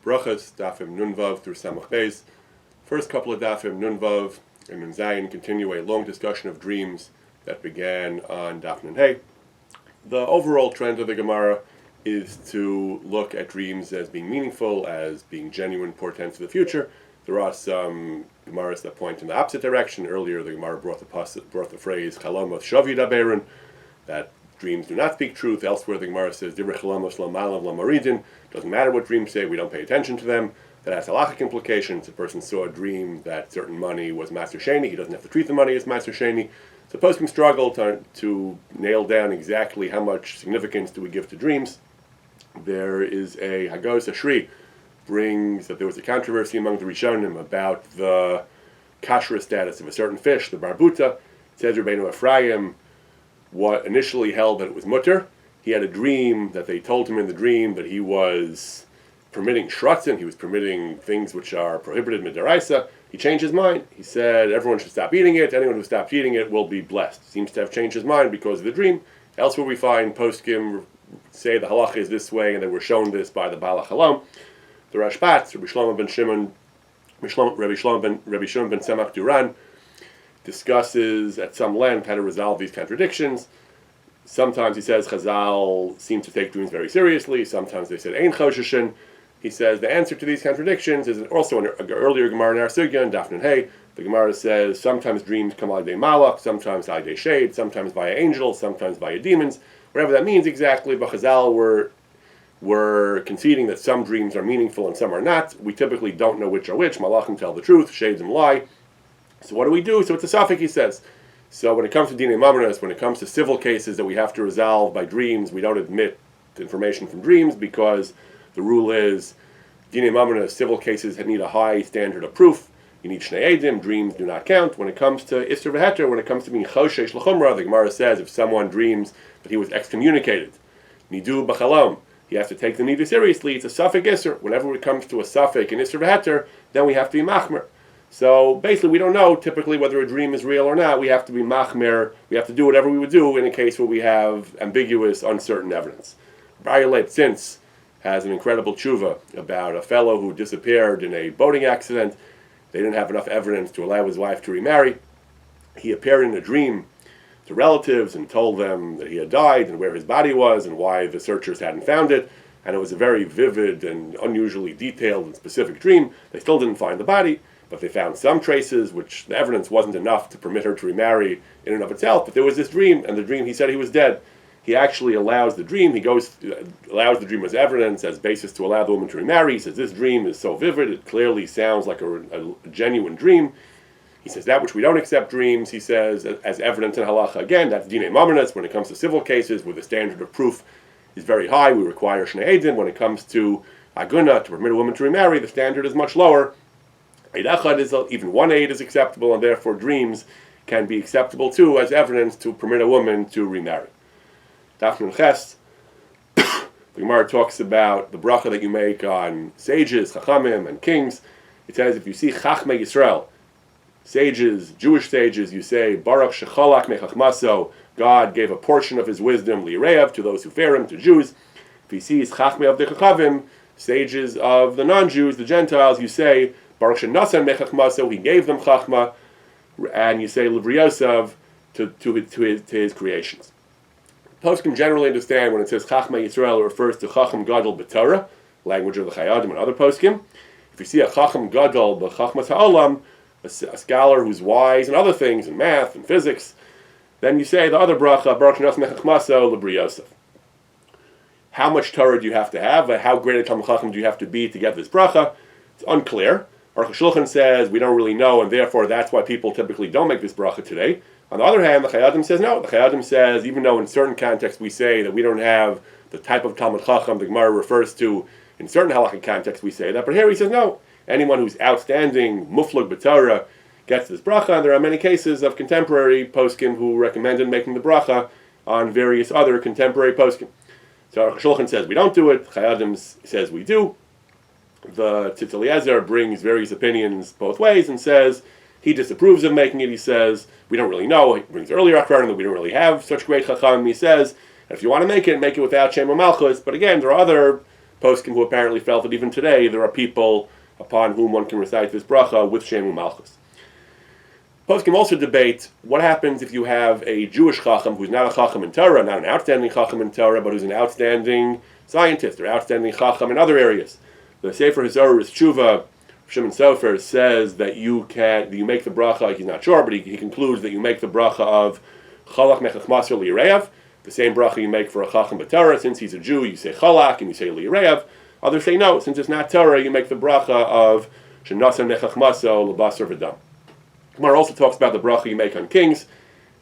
Brachos, Dafim Nunvav through Samach Beis. First couple of Dafim Nunvav and Nun Zayin continue a long discussion of dreams that began on Daf Nun Hey. The overall trend of the Gemara is to look at dreams as being meaningful, as being genuine portents of the future. There are some Gemaras that point in the opposite direction. Earlier, the Gemara brought the phrase Chalamos Shavi Daberin, that dreams do not speak truth. Elsewhere, the Gemara says Divrei Chalamos Lo Malav Lo Maridin. Doesn't matter what dreams say; we don't pay attention to them. That has halachic implications. A person saw a dream that certain money was Maser Sheni. He doesn't have to treat the money as Maser Sheni. So poskim struggle to nail down exactly how much significance do we give to dreams. There is a Hagos Ashri brings that there was a controversy among the Rishonim about the kashrus status of a certain fish, the barbuta. It says Rabbeinu Ephraim what initially held that it was mutter. He had a dream that they told him in the dream that he was permitting shratzin, he was permitting things which are prohibited midaraisa. He changed his mind. He said everyone should stop eating it. Anyone who stops eating it will be blessed. Seems to have changed his mind because of the dream. Elsewhere we find poskim say the halacha is this way, and they were shown this by the Baal HaChalom. The Rashbat, Rabbi Shlomo ben Shimon, Rabbi Shimon ben Tzemach Duran, discusses at some length how to resolve these contradictions. Sometimes he says Chazal seem to take dreams very seriously. Sometimes they said Ein Choshishin. He says the answer to these contradictions is also an earlier Gemara in our Sugya, in Daf Nun Hey. The Gemara says sometimes dreams come by malach, sometimes by shade, sometimes via angels, sometimes via demons. Whatever that means exactly, but Chazal were conceding that some dreams are meaningful and some are not. We typically don't know which are which. Malachim tell the truth, shades and lie. So what do we do? So it's a suffix, he says. So when it comes to dinei mamronos, when it comes to civil cases that we have to resolve by dreams, we don't admit information from dreams because the rule is dinei mamronos, civil cases need a high standard of proof. You need shnei edim, dreams do not count. When it comes to isser v'heter, when it comes to being choshesh l'chumra, the Gemara says if someone dreams that he was excommunicated, nidu b'chalom, he has to take the nida seriously. It's a suffix isser. Whenever it comes to a suffix in isser v'heter, then we have to be machmer. So basically, we don't know typically whether a dream is real or not. We have to be machmer. We have to do whatever we would do in a case where we have ambiguous, uncertain evidence. Violet since has an incredible tshuva about a fellow who disappeared in a boating accident. They didn't have enough evidence to allow his wife to remarry. He appeared in a dream to relatives and told them that he had died and where his body was and why the searchers hadn't found it. And it was a very vivid and unusually detailed and specific dream. They still didn't find the body, but they found some traces, which the evidence wasn't enough to permit her to remarry in and of itself. But there was this dream, and the dream, he said he was dead. He actually allows the dream, allows the dream as evidence, as basis to allow the woman to remarry. He says, this dream is so vivid, it clearly sounds like a genuine dream. He says, that which we don't accept dreams, he says, as evidence in halacha. Again, that's dinei mamronos. When it comes to civil cases, where the standard of proof is very high, we require shnei edim. When it comes to aguna, to permit a woman to remarry, the standard is much lower. Eid echad is even one aid is acceptable, and therefore dreams can be acceptable too as evidence to permit a woman to remarry. Daf Nun Ches, the Gemara talks about the bracha that you make on sages, chachamim, and kings. It says if you see chachmei Yisrael, sages, Jewish sages, you say Baruch shechalak mechachmaso, God gave a portion of His wisdom li'reiv to those who fear Him, to Jews. If He sees chachmei of the chachavim, sages of the non-Jews, the Gentiles, you say Baruch shenasan mechachmaso, He gave them chachma, and you say Livriyosav to his creations. Poskim generally understand when it says Chachma Yisrael, it refers to Chacham Gadol B'Torah, language of the Chayadim and other Poskim. If you see a Chacham Gadol B'Chachmas Ha'olam, a scholar who's wise in other things, in math and physics, then you say the other bracha, Baruch shenas mechachmaso l'briyosef. How much Torah do you have to have? How great a Talmid Chacham do you have to be to get this bracha? It's unclear. Aruch HaShulchan says we don't really know, and therefore that's why people typically don't make this bracha today. On the other hand, the Chayadim says no. The Chayadim says even though in certain contexts we say that we don't have the type of Talmid Chacham the Gemara refers to, in certain halakhic contexts we say that, but here he says no. Anyone who's outstanding, muflug b'Torah, gets this bracha, and there are many cases of contemporary poskim who recommended making the bracha on various other contemporary poskim. So Aruch HaShulchan says we don't do it. Chayadim says we do. The Tzitz Eliezer brings various opinions both ways and says he disapproves of making it. He says we don't really know. He brings earlier akron that we don't really have such great chacham. He says if you want to make it without Shem or Malchus. But again, there are other poskim who apparently felt that even today there are people upon whom one can recite this bracha with Shemu Malchus. Poskim also debate what happens if you have a Jewish chacham who's not a chacham in Torah, not an outstanding chacham in Torah, but who's an outstanding scientist or outstanding chacham in other areas. The Sefer Hazoros Tshuva, Shimon Sofer, says that you make the bracha, he's not sure, but he concludes that you make the bracha of Chalak Mechach Maser Li'Reav, the same bracha you make for a chacham b'Torah. Since he's a Jew, you say Chalak and you say Li'Reav. Others say no, since it's not Torah, you make the bracha of Shenasan Mechach Maso L'Basar V'Dam. Gemara also talks about the bracha you make on kings.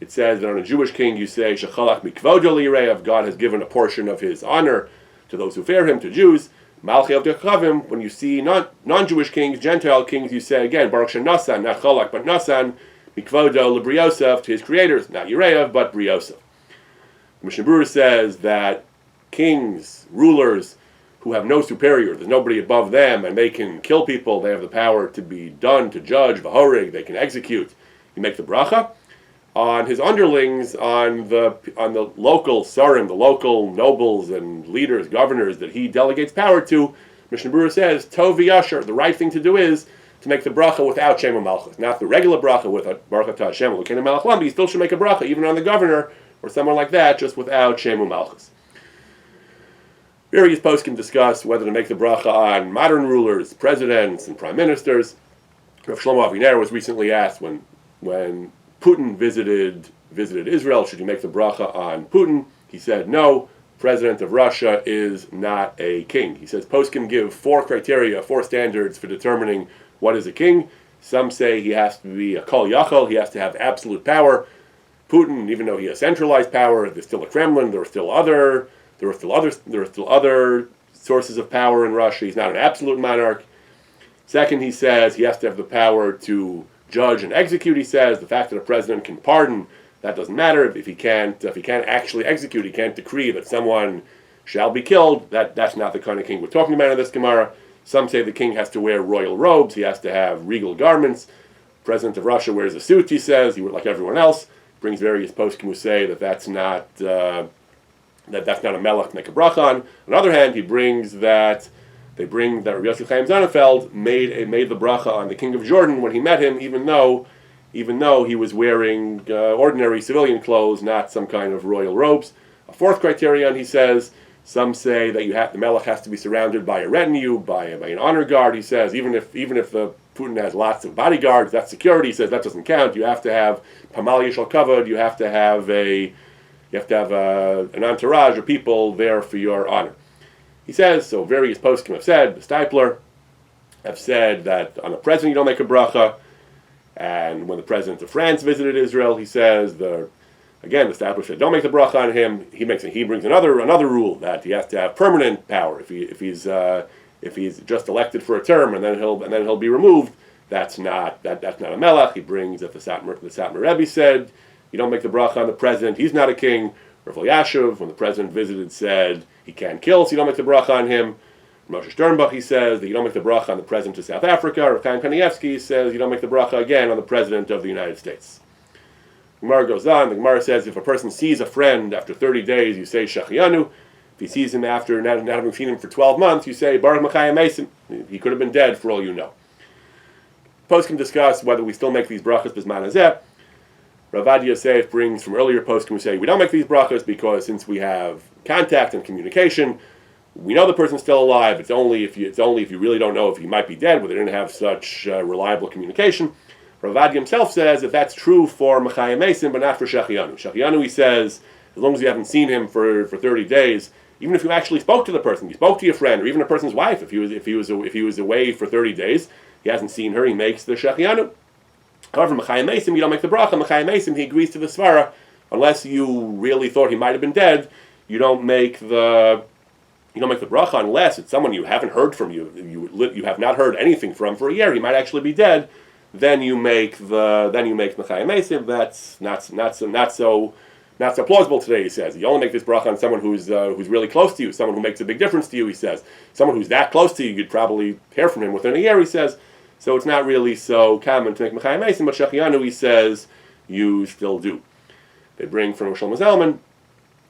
It says that on a Jewish king you say Shechalak Mikvodo Li'Reav, God has given a portion of his honor to those who fear him, to Jews. Malchi of Dechavim, when you see non-Jewish kings, Gentile kings, you say again, Baruch Shenasan, not Chalak, but Nasan, Mikvodo L'Briosef, to his creators, not Yereav, but Briosef. Mishnah Berurah says that kings, rulers, who have no superior, there's nobody above them, and they can kill people, they have the power to be done, to judge, v'horig, they can execute. You make the bracha. On his underlings, on the local sarim, the local nobles and leaders, governors that he delegates power to, Mishnah Berurah says, Tov v'yasher, the right thing to do is to make the bracha without Shemu Malchus. Not the regular bracha with a Baruch Atah Hashem Elokeinu melech haolam, but you still should make a bracha, even on the governor or someone like that, just without Shemu Malchus. Various poskim discuss whether to make the bracha on modern rulers, presidents, and prime ministers. Rav Shlomo Aviner was recently asked when Putin visited Israel, should you make the bracha on Putin? He said, no, president of Russia is not a king. He says poskim give 4 criteria, 4 standards for determining what is a king. Some say he has to be a kol yachol, he has to have absolute power. Putin, even though he has centralized power, there's still a Kremlin, there are still other sources of power in Russia. He's not an absolute monarch. Second, he says he has to have the power to judge and execute. He says the fact that a president can pardon, that doesn't matter. If he can't actually execute, he can't decree that someone shall be killed. That's not the kind of king we're talking about in this Gemara. Some say the king has to wear royal robes. He has to have regal garments. The president of Russia wears a suit. He says he would like everyone else. Brings various poskim who say that's not a melech to make a bracha on. On the other hand, they bring that Rabbi Yossi Chaim Zonnefeld made the bracha on the king of Jordan when he met him, even though he was wearing ordinary civilian clothes, not some kind of royal robes. A 4th criterion, he says, some say that the melech has to be surrounded by a retinue, by an honor guard. He says even if the Putin has lots of bodyguards, that's security. He says that doesn't count. You have to have pamal yishal kavod. You have to have an entourage of people there for your honor. He says, so various poskim have said, the Stipler have said that on the president you don't make a bracha, and when the president of France visited Israel, he says, the Stipler said don't make the bracha on him. He brings another rule that he has to have permanent power. If he's just elected for a term and then he'll be removed, that's not a melech. He brings that the Satmar Rebbe said you don't make the bracha on the president. He's not a king. Rav Elyashiv, when the president visited, said he can't kill, so you don't make the bracha on him. Moshe Sternbuch, he says that you don't make the bracha on the president of South Africa. Rav Chaim Kanievsky says you don't make the bracha again on the president of the United States. The Gemara goes on. The Gemara says if a person sees a friend after 30 days, you say Shachianu. If he sees him after not having seen him for 12 months, you say Baruch Machayim Mesim. He could have been dead for all you know. Poskim discuss whether we still make these brachas b'zman hazeh. Rav Adi Yosef brings from earlier poskim who say we don't make these brachas because since we have contact and communication, we know the person's still alive. It's only if you really don't know if he might be dead, where they didn't have such reliable communication. Rav Adi himself says if that's true for Mechayim Mesim, but not for Shachianu. Shachianu, he says, as long as you haven't seen him for 30 days, even if you actually spoke to the person, you spoke to your friend, or even a person's wife, if he was away for 30 days, he hasn't seen her, he makes the Shachianu. However, Mechayim Mesim, you don't make the bracha. Mechayim Mesim, he agrees to the svara. Unless you really thought he might have been dead, you don't make the bracha unless it's someone you haven't heard from, you have not heard anything from for a year. He might actually be dead. Then you make Mechayim Mesim. That's not so plausible today. He says you only make this bracha on someone who's really close to you, someone who makes a big difference to you. He says someone who's that close to you, you'd probably hear from him within a year. He says. So it's not really so common to make Mechayim Mesim, but Shachianu, he says, you still do. They bring from Shlomo Zalman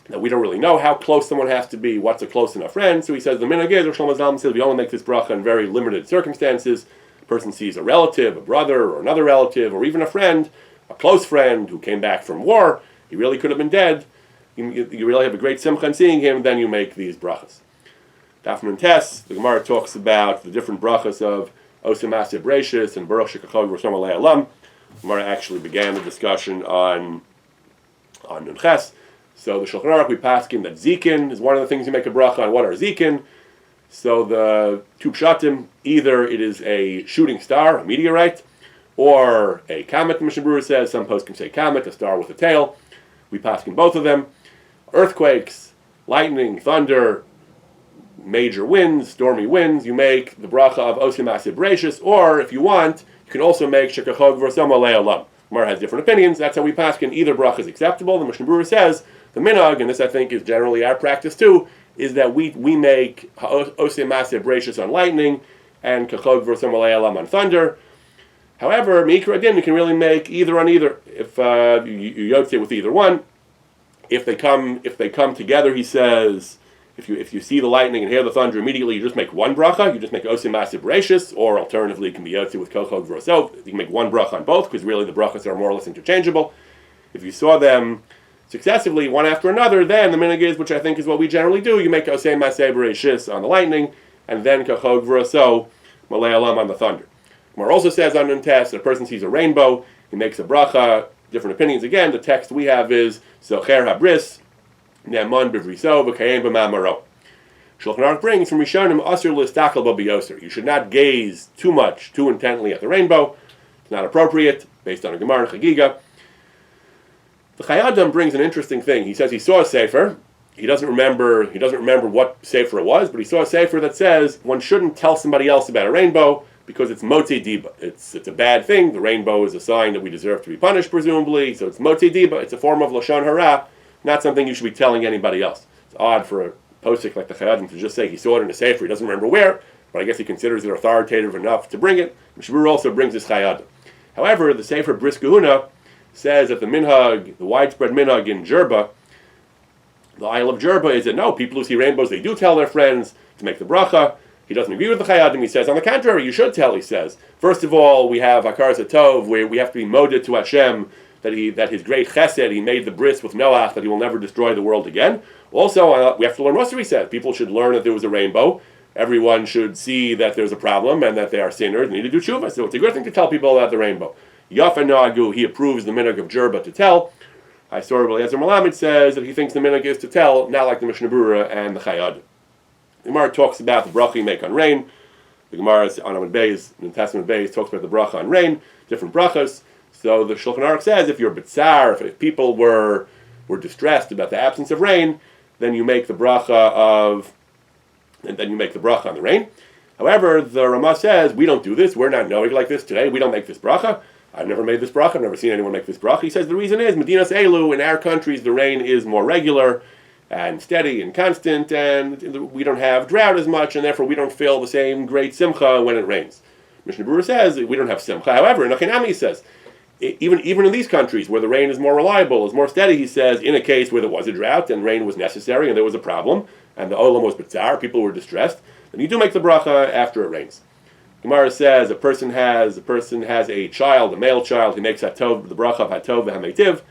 Now, we don't really know how close someone has to be, what's a close enough friend. So he says, the minhag is, or Shlomo Zalman says, we only make this bracha in very limited circumstances. A person sees a relative, a brother, or another relative, or even a friend, a close friend who came back from war. He really could have been dead. You really have a great simcha in seeing him, then you make these brachas. Daf Tes, the Gemara talks about the different brachas of Osim Aseh Breishis and Baruch Shekachog Rosham Alei Alam. The Gemara actually began the discussion on Nun Ches. So the Shulchan Aruch, we paskin that Zikin is one of the things you make a bracha on. What are Zikin? So the two pshatim, either it is a shooting star, a meteorite, or a comet, the Mishnah Berurah says. Some poskim say comet, a star with a tail. We paskin both of them. Earthquakes, lightning, thunder, major winds, stormy winds, you make the bracha of Osim Aseh Breishis, or if you want, you can also make Shekachog V'Rosam Alei Olam. Gemara has different opinions. That's how we paskin. Either bracha is acceptable. The Mishnah Berurah says the minhag, and this I think is generally our practice too, is that we make Osim Aseh Breishis on lightning and Kachog V'Rosam Alei Olam on thunder. However, Mikra Din, you can really make either on either. If you yotze with either one, if they come together, he says, if you see the lightning and hear the thunder immediately, you just make one bracha. You just make Osim Aseh Breishis, or alternatively, it can be yotze with Kachog V'Rosam. You can make one bracha on both, because really the brachas are more or less interchangeable. If you saw them successively, one after another, then the minhag is, which I think is what we generally do, you make Osim Aseh Breishis on the lightning, and then Kachog V'Rosam Malei Olam on the thunder. Gemara also says on Nun Tes, that a person sees a rainbow, he makes a bracha. Different opinions again. The text we have is Zocher Habris Ne'aman B'Vriso V'Kayem B'Mamaro. Shulchan Aruch brings from Rishonim Asur L'Istakel Bo B'Yoser. You should not gaze too intently at the rainbow. It's not appropriate, based on a Gemara and Chagiga. The Chayadam brings an interesting thing. He says he saw a sefer. He doesn't remember what sefer it was, but he saw a sefer that says one shouldn't tell somebody else about a rainbow, because it's motzi diba. It's a bad thing. The rainbow is a sign that we deserve to be punished, presumably. So it's motzi diba. It's a form of lashon hara, not something you should be telling anybody else. It's odd for a posik like the Chayadim to just say he saw it in a sefer. He doesn't remember where, but I guess he considers it authoritative enough to bring it. Mishnah Berurah also brings this Chayadim. However, the sefer Bris Gehuna says that the minhag, the widespread minhag in Jerba, the Isle of Jerba, is that no, people who see rainbows, they do tell their friends to make the bracha. He doesn't agree with the Chayadim. He says, on the contrary, you should tell, he says. First of all, we have Hakar Satov, where we have to be moded to Hashem, that his great chesed, he made the bris with Noach, that he will never destroy the world again. Also, we have to learn Musar, he said. People should learn that there was a rainbow. Everyone should see that there's a problem and that they are sinners and need to do tshuva. So it's a good thing to tell people about the rainbow. Yafa Nagu, he approves the minhag of Jerba to tell. Hisor Eliezer Malamed says that he thinks the minhag is to tell, not like the Mishnah Berurah and the Chayadim. The Gemara talks about the bracha you make on rain. The Gemara on Amud Beis, in Testament Beis, talks about the bracha on rain, different brachas. So the Shulchan Aruch says if you're bitzar, if people were distressed about the absence of rain, then you make the bracha on the rain. However, the Ramah says we don't do this. We're not knowing like this today. We don't make this bracha. I've never made this bracha. I've never seen anyone make this bracha. He says the reason is Medinas Elu, in our countries the rain is more regular and steady and constant, and we don't have drought as much, and therefore we don't feel the same great simcha when it rains. Mishnah Berurah says we don't have simcha. However, in Achinami he says, even in these countries where the rain is more reliable, is more steady, he says, in a case where there was a drought and rain was necessary and there was a problem, and the olam was bitzar, people were distressed, then you do make the bracha after it rains. Gemara says a person has a child, a male child, he makes hatov, the bracha of hatov v'hametiv,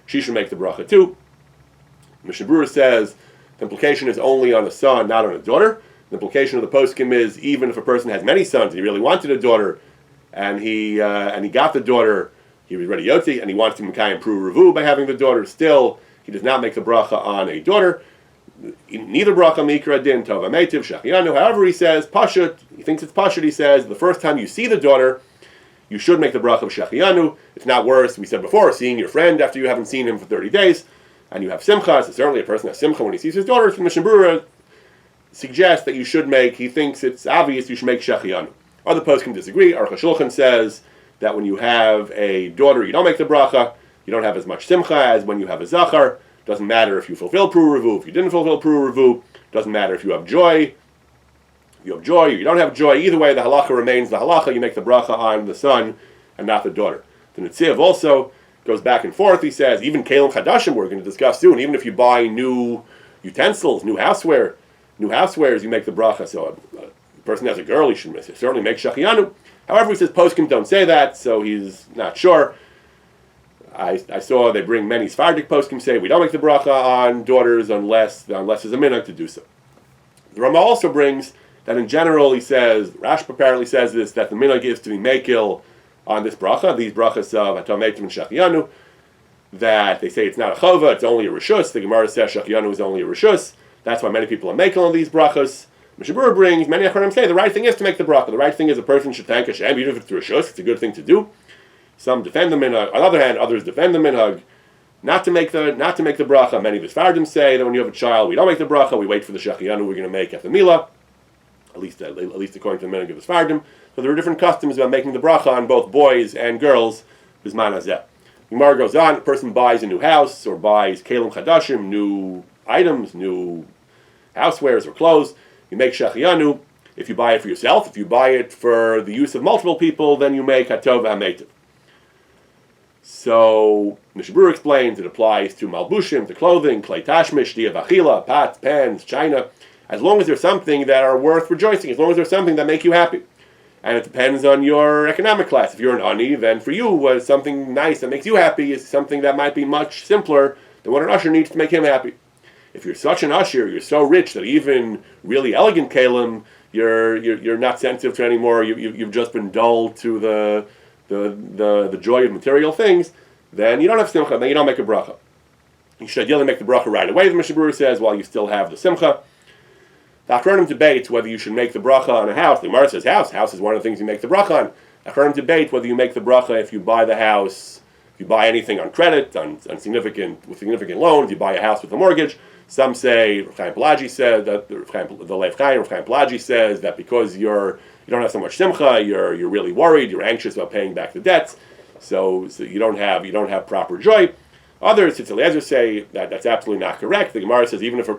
she should make the bracha too. Mishnah Berurah says the implication is only on a son, not on a daughter. The implication of the poskim is even if a person has many sons and he really wanted a daughter, and he got the daughter, he was ready yotzi, and he wants to mekayim pru revu by having the daughter. Still, he does not make the bracha on a daughter. Neither bracha mikra din tov ametiv shachianu. However, he says pashut. He thinks it's pashut. He says the first time you see the daughter, you should make the bracha of shachianu. It's not worse. We said before, seeing your friend after you haven't seen him for 30 days. And you have simcha, so certainly a person has simcha when he sees his daughter. So Mishnah Berurah suggests that you should make, he thinks it's obvious you should make shechianu. Other poskim disagree. Aruch HaShulchan says that when you have a daughter, you don't make the bracha, you don't have as much simcha as when you have a zachar. Doesn't matter if you fulfill pru revu, if you didn't fulfill pru revu. Doesn't matter if you have joy. You have joy or you don't have joy. Either way, the halacha remains the halacha. You make the bracha on the son and not the daughter. The Netziv also goes back and forth. He says, even Kalim Chadashim, we're going to discuss soon, even if you buy new utensils, new housewares, you make the bracha. So a person has a girl, he should certainly make Shachianu. However, he says poskim don't say that, so he's not sure. I saw they bring many Sephardic poskim say we don't make the bracha on daughters unless there's a minhag to do so. The Rama also brings that in general, he says, Rashba apparently says this, that the minhag is to be mekil on this bracha, these brachas of Hatam Eitim and Shachianu, that they say it's not a chova, it's only a rishus. The Gemara says Shachianu is only a rishus. That's why many people are mekil on these brachas. Mishabura brings, many Acharonim say, the right thing is to make the bracha. The right thing is a person should thank Hashem, even if it's rishus, it's a good thing to do. Some defend the minhag. On the other hand, others defend the minhag not to make the bracha. Many of the Sephardim say that when you have a child, we don't make the bracha, we wait for the Shachianu we're going to make at the Milah. At least according to the minhag of the Sephardim. So there are different customs about making the bracha on both boys and girls. Bisman hazeh. Gemara goes on, a person buys a new house or buys kelim chadashim, new items, new housewares or clothes. You make Shachianu. If you buy it for yourself, if you buy it for the use of multiple people, then you make Hatov HaMeitiv. So, Mishabur explains it applies to Malbushim, to clothing, Klei Tashmish, Diavachila, pots, pans, china, as long as there's something that are worth rejoicing, as long as there's something that make you happy. And it depends on your economic class. If you're an ani, then for you, something nice that makes you happy is something that might be much simpler than what an usher needs to make him happy. If you're such an usher, you're so rich that even really elegant kalim, you're not sensitive to anymore. You've just been dulled to the joy of material things. Then you don't have simcha. Then you don't make a bracha. You should ideally make the bracha right away. The Mishnah Berurah says while you still have the simcha. The Acharonim debates whether you should make the bracha on a house. The Gemara says house. House is one of the things you make the bracha on. The Acharonim debate whether you make the bracha if you buy the house, if you buy anything on credit, with significant loans, you buy a house with a mortgage. Some say, Rav Chaim Pelagi says that Rav Chaim Pelagi says that because you don't have so much simcha, you're really worried, you're anxious about paying back the debts, so you don't have proper joy. Others, Tzitz Eliezer, say that that's absolutely not correct. The Gemara says even if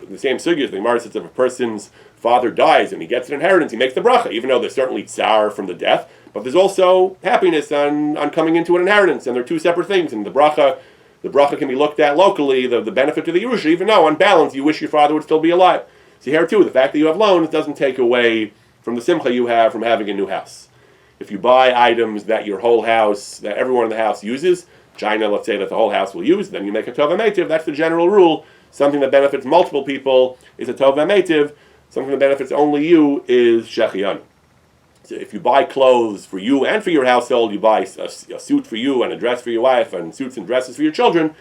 the same sugyas, the Gemara says if a person's father dies and he gets an inheritance, he makes the bracha, even though there's certainly tsar from the death, but there's also happiness on coming into an inheritance, and they're two separate things. And the bracha can be looked at locally, the benefit to the Yerusha, even though on balance you wish your father would still be alive. So here too, the fact that you have loans doesn't take away from the simcha you have from having a new house. If you buy items that your whole house, that everyone in the house uses, china, let's say that the whole house will use, then you make a tov HaMeitiv. That's the general rule. Something that benefits multiple people is a tov HaMeitiv. Something that benefits only you is shechianu. So if you buy clothes for you and for your household, you buy a suit for you and a dress for your wife and suits and dresses for your children,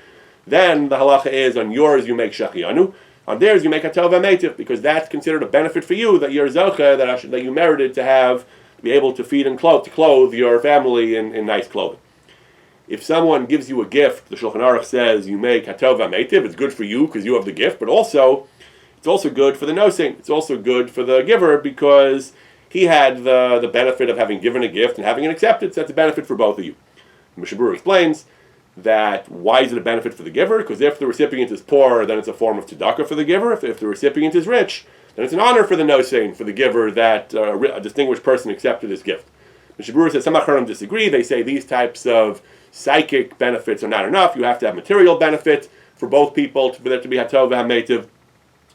then the halacha is on yours you make shechianu, on theirs you make a tov HaMeitiv, because that's considered a benefit for you that you're zocha, that you merited to be able to feed and clothe your family in nice clothing. If someone gives you a gift, the Shulchan Aruch says you make hatov HaMeitiv, it's good for you because you have the gift, but it's also good for the nosing. It's also good for the giver because he had the benefit of having given a gift and having it accepted. So that's a benefit for both of you. Mishnah Berurah explains that why is it a benefit for the giver? Because if the recipient is poor, then it's a form of tzedakah for the giver. If the recipient is rich, then it's an honor for the nosing, for the giver, that a distinguished person accepted his gift. Mishnah Berurah says some Acharonim disagree. They say these types of psychic benefits are not enough. You have to have material benefit for both people for there to be hatov HaMeitiv.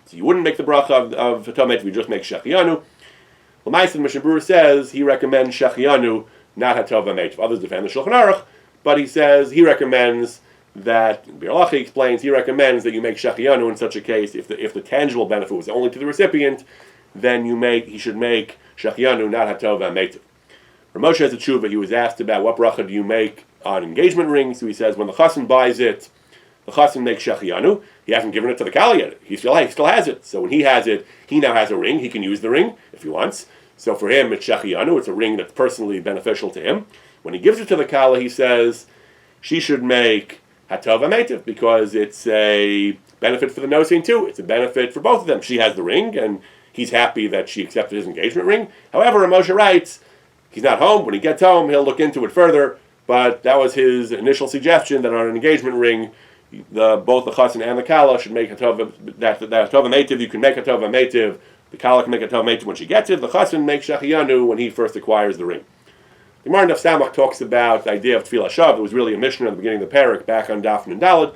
So you wouldn't make the bracha of hatov HaMeitiv, you just make shechianu. L'maisa, Mishnah Berurah says he recommends shechianu, not hatov HaMeitiv. Others defend the Shulchan Aruch, but he says he recommends that, Birlachi explains, he recommends that you make shechianu in such a case. If the tangible benefit was only to the recipient, then he should make shechianu, not hatov HaMeitiv. Ramosha has a tshuva. He was asked about what bracha do you make on engagement rings. So he says when the chassan buys it, the chassan makes shechianu. He hasn't given it to the kala yet. He still has it. So when he has it, he now has a ring. He can use the ring if he wants. So for him, it's shechianu. It's a ring that's personally beneficial to him. When he gives it to the kala, he says she should make hatov HaMeitiv because it's a benefit for the nosing too. It's a benefit for both of them. She has the ring, and he's happy that she accepted his engagement ring. However, Moshe writes, he's not home. When he gets home, he'll look into it further. But that was his initial suggestion, that on an engagement ring, both the chassan and the kala should make hatov HaMeitiv. You can make hatov HaMeitiv. The kala can make hatov HaMeitiv when she gets it. The chassan makes shechianu when he first acquires the ring. The Gemara in Daf Samach talks about the idea of Tefillah Shav. It was really a Mishnah at the beginning of the parak, back on Daf and Daled.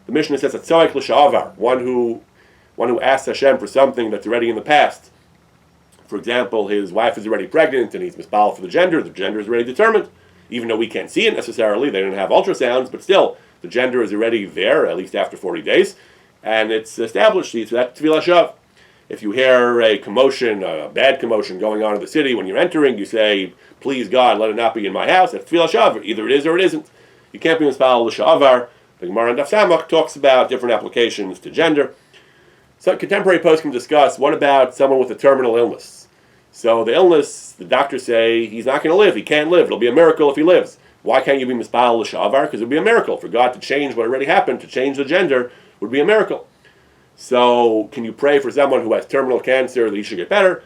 The Mishnah says that Tzoik L'Sha'avar, one who asks Hashem for something that's already in the past. For example, his wife is already pregnant and he's misbal for the gender is already determined. Even though we can't see it necessarily, they didn't have ultrasounds, but still, the gender is already there, at least after 40 days, and it's established, so that's Tefillah Shav. If you hear a commotion, a bad commotion going on in the city, when you're entering, you say, please God, let it not be in my house, that's Tefillah Shav. Either it is or it isn't. You can't be misbal L'Sha'avar. The Gemara in Daf Samach talks about different applications to gender. So contemporary posts can discuss, what about someone with a terminal illness? So the illness, the doctors say he's not going to live. He can't live. It'll be a miracle if he lives. Why can't you be misbal L'Sha'avar? Because it would be a miracle. For God to change what already happened, to change the gender, would be a miracle. So can you pray for someone who has terminal cancer that he should get better?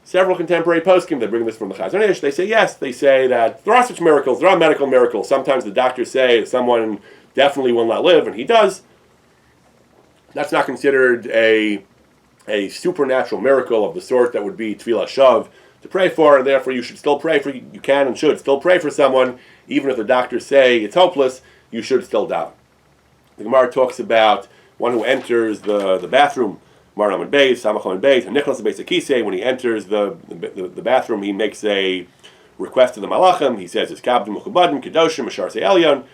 Several contemporary poskim, they bring this from the Chazon Ish, they say yes. They say that there are such miracles. There are medical miracles. Sometimes the doctors say that someone definitely will not live, and he does. That's not considered a supernatural miracle of the sort that would be Tefillah Shav to pray for, and therefore you should still pray for, you can and should still pray for someone, even if the doctors say it's hopeless, you should still daven. The Gemara talks about one who enters the bathroom, Maram and Beis, Samachon and Beis, and Nicholas and Beis Akise. When he enters the bathroom, he makes a request to the Malachim. He says, "Iskabdim Mechubadim Kedoshim Mashar Se Elyon."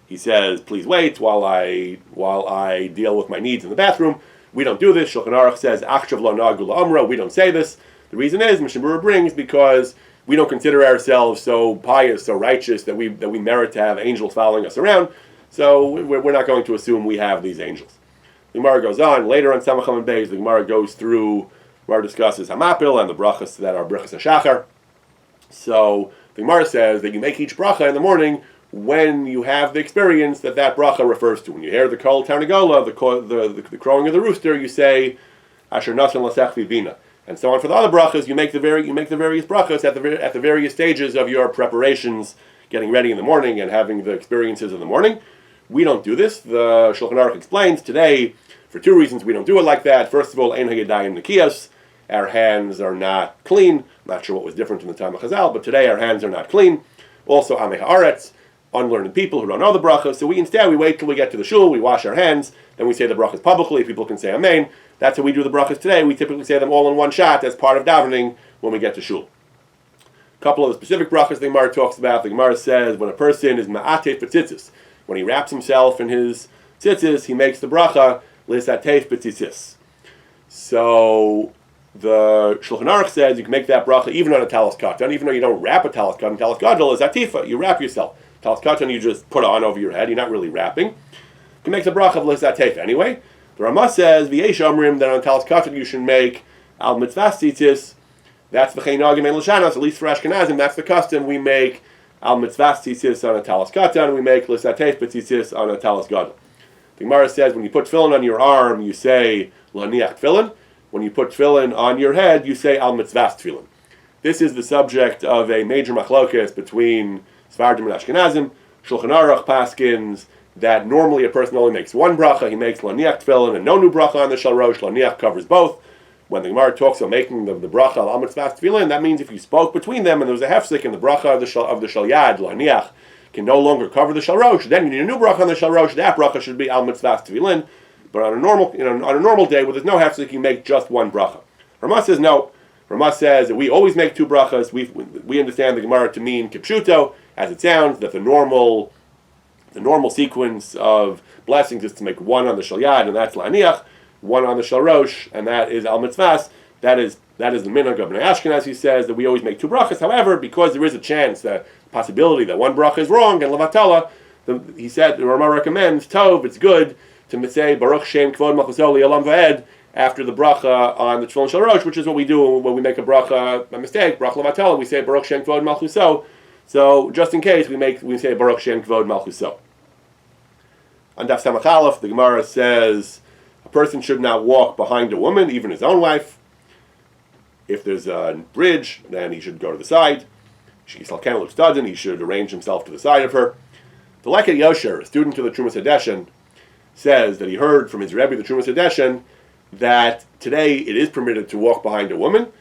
He says, "Please wait while I deal with my needs in the bathroom." We don't do this. Shulchan Aruch says, "Achshav lo nagu la'amra." We don't say this. The reason is, Mishnah Berurah brings, because we don't consider ourselves so pious, so righteous that we merit to have angels following us around. So we're not going to assume we have these angels. The Gemara goes on later on Samacham and Beis. The Gemara discusses Hamapil and the brachos that are brachos hashachar. So the Gemara says that you make each bracha in the morning when you have the experience that bracha refers to. When you hear the kol tarnagola, the crowing of the rooster, you say Asher nasan lasech vivina, and so on. For the other brachas, you make the various brachas at the various stages of your preparations, getting ready in the morning and having the experiences of the morning. We don't do this. The Shulchan Aruch explains today, for two reasons we don't do it like that. First of all, ein hayadayim nekiyos, our hands are not clean. I'm not sure what was different in the time of Chazal, but today our hands are not clean. Also, amei haaretz, unlearned people who don't know the brachas. So we wait till we get to the shul, we wash our hands, then we say the brachas publicly. People can say amen. That's how we do the brachas today. We typically say them all in one shot as part of davening when we get to shul. A couple of the specific brachas the Gemara talks about. The Gemara says when a person is ma'atef b'tzitzis, when he wraps himself in his tzitzis, he makes the bracha l'satef b'tzitzis. So the Shulchan Aruch says you can make that bracha even on a talis katan, even though you don't wrap a talis katan. Talis gadol is atifa. You wrap yourself. Talis katan you just put on over your head. You're not really wrapping. You can make the bracha of l'satef anyway. The Ramah says v'yesh omrim that on talis katan you should make al mitzvah tzitzis. That's the v'cheinagim and l'shanos. At least for Ashkenazim, that's the custom. We make al mitzvah tzitzis on a talis katan. We make l'satef b'tzitzis on a talis gadol. The Gemara says when you put tefillin on your arm, you say l'haniach tefillin. When you put tefillin on your head, you say al mitzvah tefillin. This is the subject of a major machlokes between Sfardim and Ashkenazim. Shulchan Aruch paskins that normally a person only makes one bracha. He makes l'haniach tefillin and no new bracha on the shalrosh. L'haniach covers both. When the Gemara talks about making the bracha al mitzvah tefillin, that means if you spoke between them and there was a hefsek in the bracha of the shalyad, l'haniach, can no longer cover the shalrosh, then you need a new bracha on the shalrosh. That bracha should be al mitzvah tefillin. But on a normal day where there's no hefsek, you make just one bracha. Ramah says no. Ramah says that we always make two brachas. We understand the Gemara to mean kipshuto, as it sounds, that the normal sequence of blessings is to make one on the shalyad, and that's la'aniach, one on the shalrosh, and that is al mitzvahs. That is the minhag of Bnei Ashkenaz. He says that we always make two brachas. However, because there is a chance, the possibility that one bracha is wrong and levatala, he said the Ramah recommends tov. It's good to say Baruch Shem Kvod Malchuso Li'olam Va'ed after the bracha on the Tefillin Shel Rosh, which is what we do when we make a bracha, a mistake, bracha levatala. We say Baruch Shem Kvod Malchuso. So just in case, we say Baruch Shem Kvod Malchuso. On Daf Samach Aleph, the Gemara says a person should not walk behind a woman, even his own wife. If there's a bridge, then he should go to the side. He should arrange himself to the side of her. The Leket Yosher, a student of the Trumas Hadeshen, says that he heard from his Rebbe, the Trumas Hadeshen, that today it is permitted to walk behind a woman,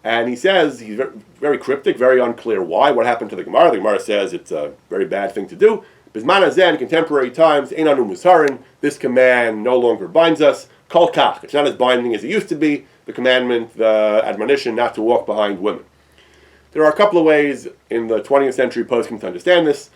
And he says, he's very cryptic, very unclear why, what happened to the Gemara. The Gemara says it's a very bad thing to do. Bisman hazeh, in contemporary times, ein anu musarin, this command no longer binds us. Kol kach, it's not as binding as it used to be, the commandment, the admonition not to walk behind women. There are a couple of ways in the 20th century poskim to understand this.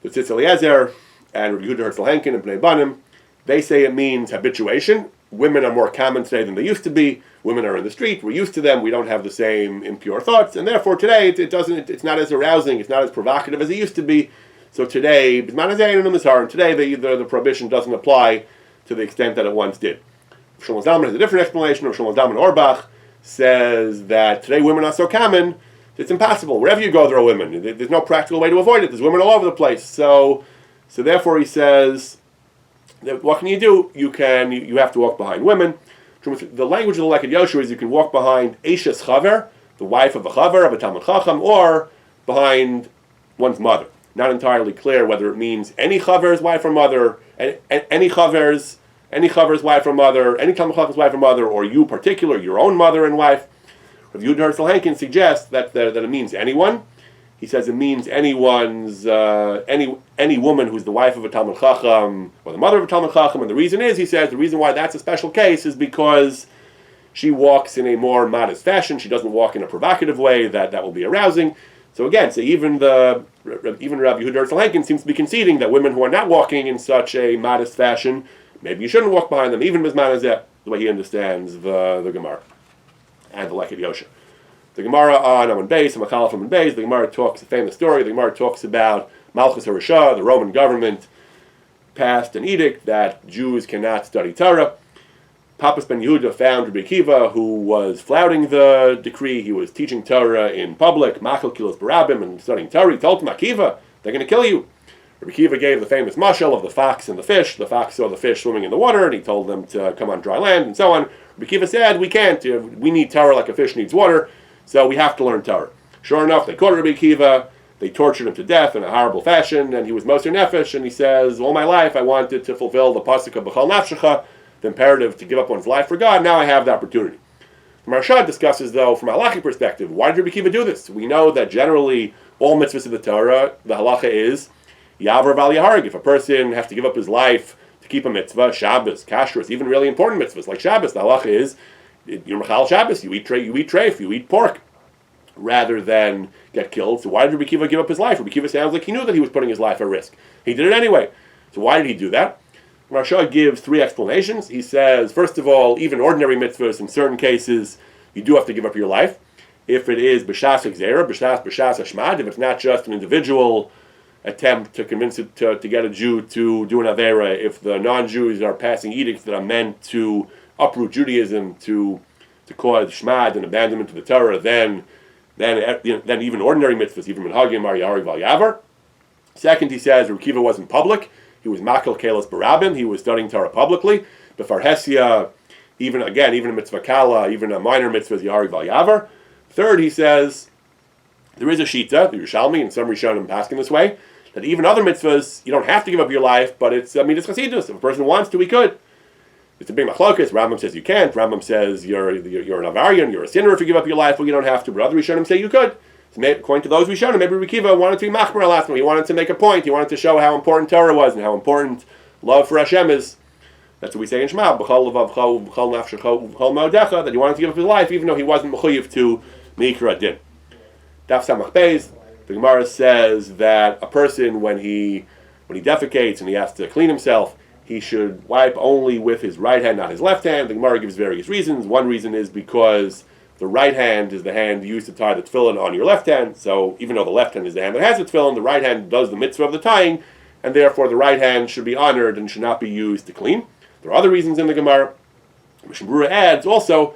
The Tzitz Eliezer and Rabbi Yehuda Herzl Henkin and Bnei Banim, they say it means habituation. Women are more common today than they used to be. Women are in the street. We're used to them. We don't have the same impure thoughts, and therefore today it's not as arousing. It's not as provocative as it used to be. So today, today the prohibition doesn't apply to the extent that it once did. Shlomo Zalman has a different explanation. Shlomo Zalman Auerbach says that today women are so common, it's impossible. Wherever you go, there are women. There's no practical way to avoid it. There's women all over the place. So therefore, he says, what can you do? You have to walk behind women. The language of the Leked Yosher is you can walk behind Eishes Chaver, the wife of a Chaver, of a Talmud Chacham, or behind one's mother. Not entirely clear whether it means any Chaver's wife or mother, any Chaver's wife or mother, any Talmud Chacham's wife or mother, or you particular, your own mother and wife. Rav Yehuda Herzl Henkin suggests that it means anyone. He says it means anyone's any woman who's the wife of a Talmud Chacham or the mother of a Talmud Chacham, and the reason is, he says, the reason why that's a special case is because she walks in a more modest fashion. She doesn't walk in a provocative way that will be arousing. So again, even Rabbi Yehuda Herzl Henkin seems to be conceding that women who are not walking in such a modest fashion, maybe you shouldn't walk behind them, even Bisman hazeh, the way he understands the Gemara and the Leked Yosher. The Gemara on Amud Beis, Machalaf Amud Beis, the Gemara talks a famous story. The Gemara talks about Malchus HaRasha, the Roman government passed an edict that Jews cannot study Torah. Papas ben Yehuda found Rabbi Akiva, who was flouting the decree. He was teaching Torah in public, Machal Kilos Barabim, and studying Torah. He told him, Akiva, they're going to kill you. Rabbi Akiva gave the famous mashal of the fox and the fish. The fox saw the fish swimming in the water, and he told them to come on dry land, and so on. Rabbi Akiva said, we can't. We need Torah like a fish needs water. So we have to learn Torah. Sure enough, they caught Rabbi Akiva, they tortured him to death in a horrible fashion, and he was Moser Nefesh, and he says, all my life I wanted to fulfill the pasuk of B'chal Nafshecha, the imperative to give up one's life for God. Now I have the opportunity. Maharsha discusses, though, from a halachic perspective, why did Rabbi Akiva do this? We know that generally all mitzvahs of the Torah, the halacha is, Yavar Val Yaharg. If a person has to give up his life to keep a mitzvah, Shabbos, Kashrus, even really important mitzvahs like Shabbos, the halacha is, you're Mechal Shabbos, you eat treif, you eat pork, rather than get killed. So why did Rabbi Akiva give up his life? Rabbi Akiva sounds like he knew that he was putting his life at risk. He did it anyway. So why did he do that? Maharsha gives three explanations. He says, first of all, even ordinary mitzvahs, in certain cases, you do have to give up your life. If it is b'shas ha'gzeira, b'shas hashmad, if it's not just an individual attempt to convince it to get a Jew to do an avera, if the non-Jews are passing edicts that are meant to uproot Judaism, to cause shmad and abandonment to the Torah, then even ordinary mitzvahs, even minhagim, are yarig val yavar. Second, he says, Rabbi Akiva wasn't public. He was makel kelos barabim. He was studying Torah publicly. B'farhesia, even a mitzvah kala, even a minor mitzvah is yarig val yavar. Third, he says, there is a shita, the Yerushalmi, and some Rishonim passing this way, that even other mitzvahs, you don't have to give up your life, but it's midas chasidus. If a person wants to, he could. It's a big machlokas. Rambam says you can't. Rambam says you're an avarian, you're a sinner if you give up your life, but you don't have to. But other Rishonim say you could. So according to those Rishonim, maybe Rabbi Akiva wanted to be machmer last one. He wanted to make a point. He wanted to show how important Torah was and how important love for Hashem is. That's what we say in Shema, b'chol levav b'chol nafshecha b'chol ma'odecha, that he wanted to give up his life even though he wasn't mechuyev to Mikra Din. Daf Samach Beis, the Gemara says that a person, when he defecates and he has to clean himself, he should wipe only with his right hand, not his left hand. The Gemara gives various reasons. One reason is because the right hand is the hand used to tie the tefillin on your left hand. So even though the left hand is the hand that has the tefillin, the right hand does the mitzvah of the tying, and therefore the right hand should be honored and should not be used to clean. There are other reasons in the Gemara. Mishnah Berurah adds also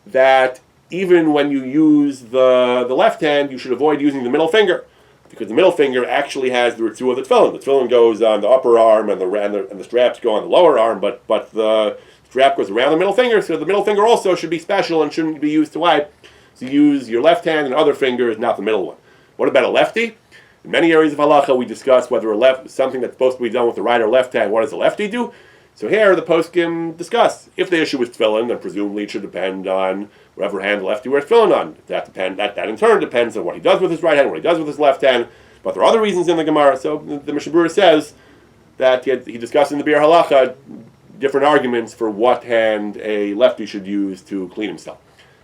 that even when you use the left hand, you should avoid using the middle finger, because the middle finger actually has the ritzu of the tefillin. The tefillin goes on the upper arm, and the straps go on the lower arm, but the strap goes around the middle finger, so the middle finger also should be special and shouldn't be used to wipe. So you use your left hand and other fingers, not the middle one. What about a lefty? In many areas of halacha, we discuss whether something that's supposed to be done with the right or left hand, what does the lefty do? So here the poskim discuss if the issue is tefillin, then presumably it should depend on whatever hand the lefty wears tefillin on. That in turn depends on what he does with his right hand, what he does with his left hand. But there are other reasons in the Gemara. So the Mishnah Berurah says that he discussed in the Bir Halacha different arguments for what hand a lefty should use to clean himself.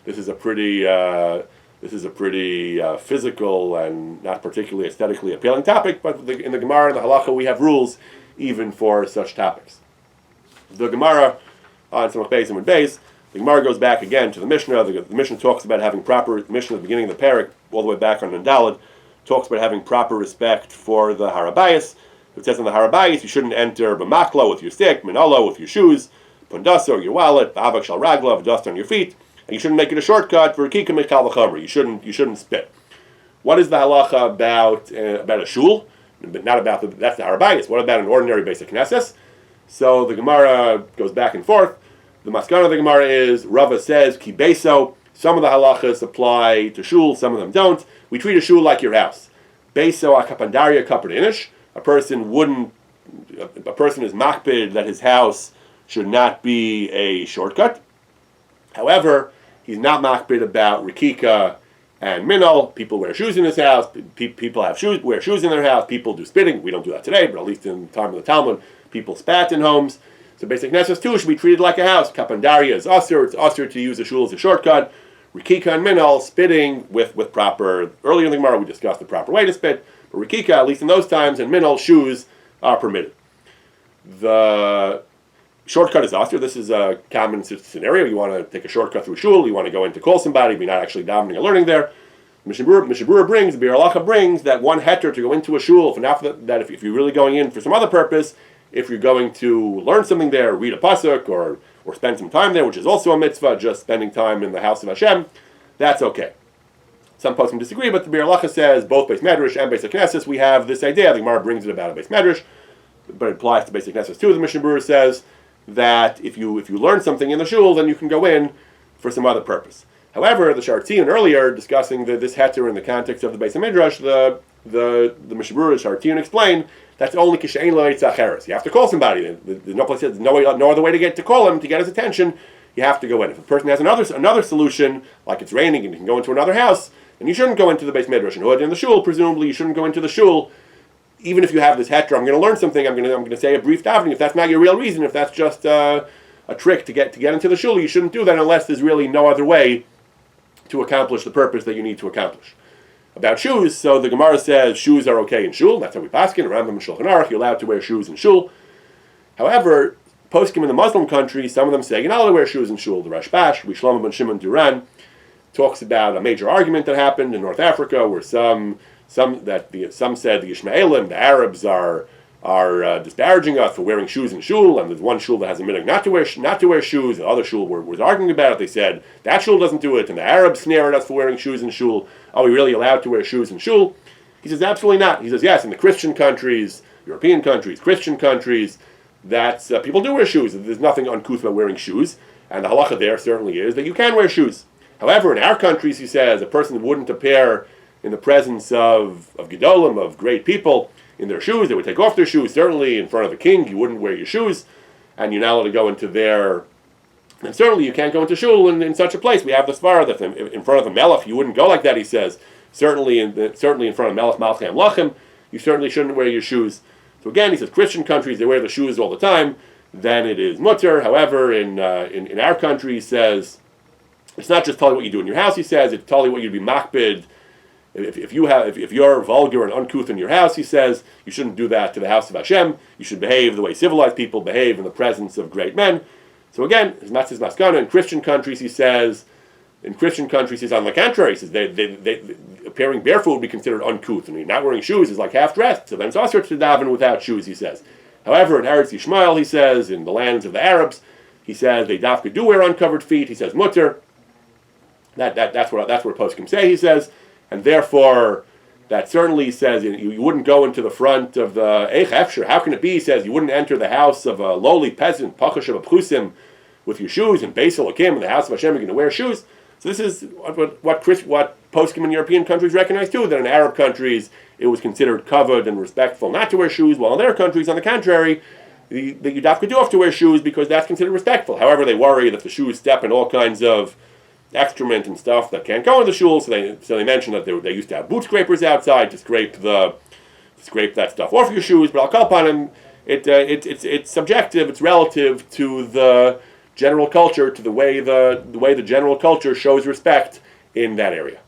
This is a pretty physical and not particularly aesthetically appealing topic. But in the Gemara and the Halacha we have rules even for such topics. The Gemara on Samach Beis and Beis, the Gemara goes back again to the Mishnah. The Mishnah talks about having proper, the Mishnah at the beginning of the parak, all the way back on Nandalad, talks about having proper respect for the Harabayas. It says on the Harabayas, you shouldn't enter b'maklo with your stick, minalo with your shoes, pundasa or your wallet, b'avak shal ragla, dust on your feet, and you shouldn't make it a shortcut for kika mikal v'chamer. You shouldn't spit. What is the halacha about a shul? But not about that's the Harabayas. What about an ordinary basic knesses? So the Gemara goes back and forth. The maskana of the Gemara is, Rava says, ki beso. Some of the halachas apply to shul, some of them don't. We treat a shul like your house. Beso akapandaria kaperdinish. A person is makbid that his house should not be a shortcut. However, he's not makbid about rikika and minol. People wear shoes in his house. People wear shoes in their house. People do spitting. We don't do that today, but at least in the time of the Talmud, people spat in homes. So basic nesses too should be treated like a house. Kapandaria is usher. It's usher to use a shul as a shortcut. Rikika and minol, spitting with proper. Earlier in the Gemara we discussed the proper way to spit. But rikika, at least in those times, and minol, shoes are permitted. The shortcut is usher. This is a common scenario. You want to take a shortcut through shul. You want to go in to call somebody, but you're not actually davening or learning there. Mishnah Berurah brings, Bir Halacha brings that one heter to go into a shul. And after that, if you're really going in for some other purpose, if you're going to learn something there, read a pasuk, or spend some time there, which is also a mitzvah, just spending time in the house of Hashem, that's okay. Some poskim disagree, but the Bir Halacha says both Beis Medrash and Beis Knesses, we have this idea. The Gemara brings it about a Beis Medrash, but it applies to Beis Knesses too. The Mishnah Berurah says that if you learn something in the shul, then you can go in for some other purpose. However, the Shartzion earlier discussing this heter in the context of the Beis Midrash, the Mishnah Berurah Shartzion explained that's only kishein lo yitzacheres. You have to call somebody. There's no place. There's no other way to call him to get his attention. You have to go in. If a person has another solution, like it's raining and you can go into another house, then you shouldn't go into the Beis Midrash and Hood in the shul. Presumably, you shouldn't go into the shul, even if you have this heter. I'm going to learn something. I'm going to say a brief davening. If that's not your real reason, if that's just a trick to get into the shul, you shouldn't do that unless there's really no other way to accomplish the purpose that you need to accomplish. About shoes, so the Gemara says shoes are okay in shul. That's how we paskin. Rambam and Shulchan Aruch, you're allowed to wear shoes in shul. However, poskim in the Muslim countries, some of them say you're not allowed to wear shoes in shul. The Rashbash, Shlomo ben Shimon Duran, talks about a major argument that happened in North Africa, where some said the Ishmaelim, the Arabs, are disparaging us for wearing shoes in shul, and there's one shul that has a minhag not to wear shoes. The other shul was arguing about it. They said that shul doesn't do it, and the Arabs snare at us for wearing shoes in shul. Are we really allowed to wear shoes in shul? He says absolutely not. He says yes, in the Christian countries, European countries, Christian countries, that people do wear shoes. There's nothing uncouth about wearing shoes, and the halacha there certainly is that you can wear shoes. However, in our countries, he says, a person wouldn't appear in the presence of gedolim, of great people, in their shoes. They would take off their shoes. Certainly, in front of the king, you wouldn't wear your shoes, and you're not allowed to go into their. And certainly, you can't go into shul in such a place. We have the svara that in front of the melech, you wouldn't go like that. He says, certainly in front of melech malchei amlachim, you certainly shouldn't wear your shoes. So again, he says, Christian countries they wear the shoes all the time. Then it is mutter. However, in our country, he says, it's not just telling what you do in your house. He says it's telling what you'd be makbid. If you're vulgar and uncouth in your house, he says, you shouldn't do that to the house of Hashem. You should behave the way civilized people behave in the presence of great men. So again, his maskana in Christian countries, he says, on the contrary, he says they appearing barefoot would be considered uncouth, and not wearing shoes is like half dressed. So then it's also to daven without shoes, he says. However, in Eretz Yishmael, he says, in the lands of the Arabs, he says they dafka do wear uncovered feet. He says mutter. That's what poskim say. He says. And therefore, that certainly says you wouldn't go into the front of the Eich Efsher. How can it be? He says you wouldn't enter the house of a lowly peasant, Pachash of a Pchusim, with your shoes, and Beis Elokim, in the house of Hashem, you're going to wear shoes. So this is what poskim in European countries recognize too, that in Arab countries it was considered covered and respectful not to wear shoes, while in their countries, on the contrary, you dafka do have to wear shoes because that's considered respectful. However, they worry that the shoes step in all kinds of excrement and stuff that can't go in the shul, so they mention that they used to have boot scrapers outside to scrape that stuff off your shoes. But I'll call upon him. It's subjective. It's relative to the general culture, to the way the general culture shows respect in that area.